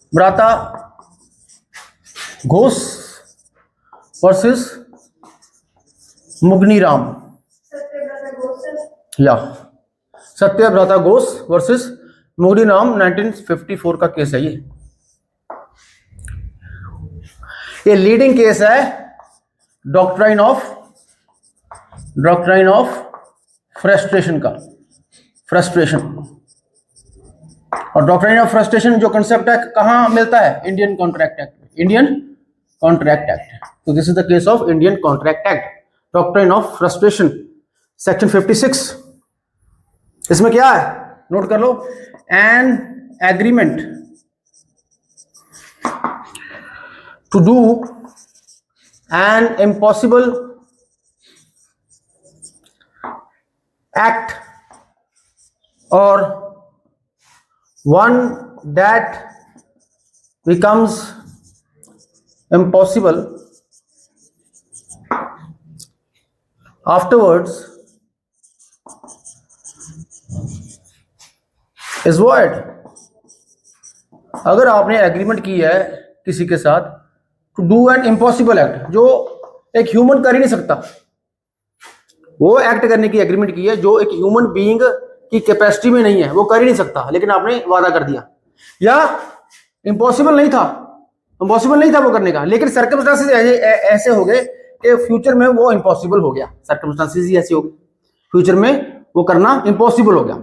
भ्राता घोष वर्सेस मुगनीराम या सत्यव्रता घोष वर्सेस मुगनीराम 1954 का केस है। ये लीडिंग केस है डॉक्ट्राइन ऑफ फ्रस्ट्रेशन का। और डॉक्ट्राइन ऑफ फ्रस्ट्रेशन जो कंसेप्ट है कहां मिलता है? Indian contract act. तो this is the case of Indian contract act, doctrine of frustration, section 56। इसमें क्या है नोट कर लो। An agreement to do an impossible act और one that becomes impossible afterwards is void। अगर आपने एग्रीमेंट की है किसी के साथ to do an impossible act, जो एक ह्यूमन कर ही नहीं सकता, वो एक्ट करने की एग्रीमेंट की है जो एक ह्यूमन बीइंग की कैपेसिटी में नहीं है, वो कर ही नहीं सकता, लेकिन आपने वादा कर दिया। या इम्पॉसिबल नहीं था वो करने का, लेकिन सर्कमस्टांसेस ऐसे हो गए कि फ्यूचर में वो इम्पॉसिबल हो गया। सर्कमस्टांसेस ही ऐसे हो गए, फ्यूचर में वो करना इम्पॉसिबल हो गया,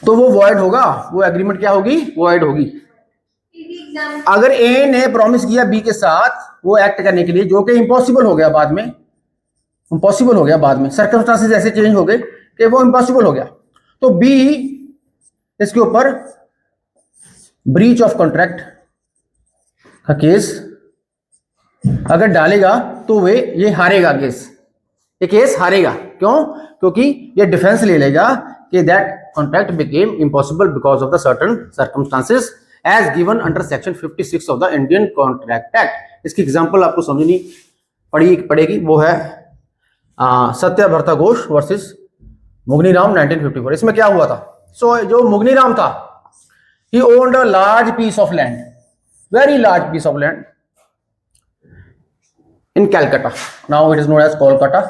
तो वो वॉइड होगा। वो एग्रीमेंट क्या होगी? वॉइड होगी। अगर ए ने प्रॉमिस किया बी के साथ वो एक्ट करने के लिए, जो कि इम्पॉसिबल हो गया बाद में, सर्कमस्टांसेस ऐसे चेंज हो गए कि वो इम्पॉसिबल हो गया, तो बी इसके ऊपर ब्रीच ऑफ कॉन्ट्रैक्ट का केस अगर डालेगा तो ये हारेगा केस हारेगा। क्यों? क्योंकि ये डिफेंस ले लेगा कि that contract became impossible because of the certain circumstances as given under section 56 of the Indian contract act. इसकी एग्जांपल आपको समझनी पड़ेगी, वो है सत्यव्रता घोष वर्सेस मुगनीराम 1954। इसमें क्या हुआ था? जो मुगनीराम था, he owned a large piece of land, very large piece of land in Calcutta, now it is known as Kolkata.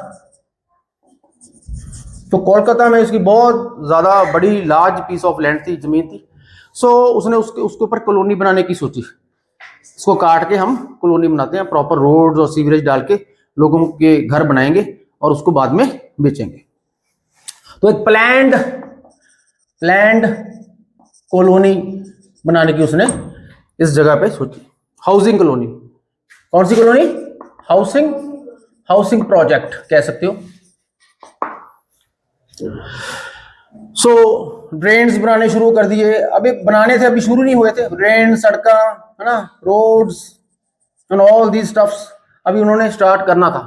तो कोलकाता में इसकी बहुत ज्यादा बड़ी लार्ज पीस ऑफ लैंड थी, जमीन थी। उसने उसके ऊपर कॉलोनी बनाने की सोची। इसको काट के हम कॉलोनी बनाते हैं, प्रॉपर रोड्स और सीवरेज डाल के लोगों के घर बनाएंगे और उसको बाद में बेचेंगे। तो एक प्लैंड कॉलोनी बनाने की उसने इस जगह पे सोची, हाउसिंग कॉलोनी। कौन सी कॉलोनी? हाउसिंग प्रोजेक्ट कह सकते हो। ड्रेन्स बनाने शुरू कर दिए। अभी बनाने थे, अभी शुरू नहीं हुए थे। ड्रेन, सड़का, है ना, roads and all these stuffs अभी उन्होंने स्टार्ट करना था।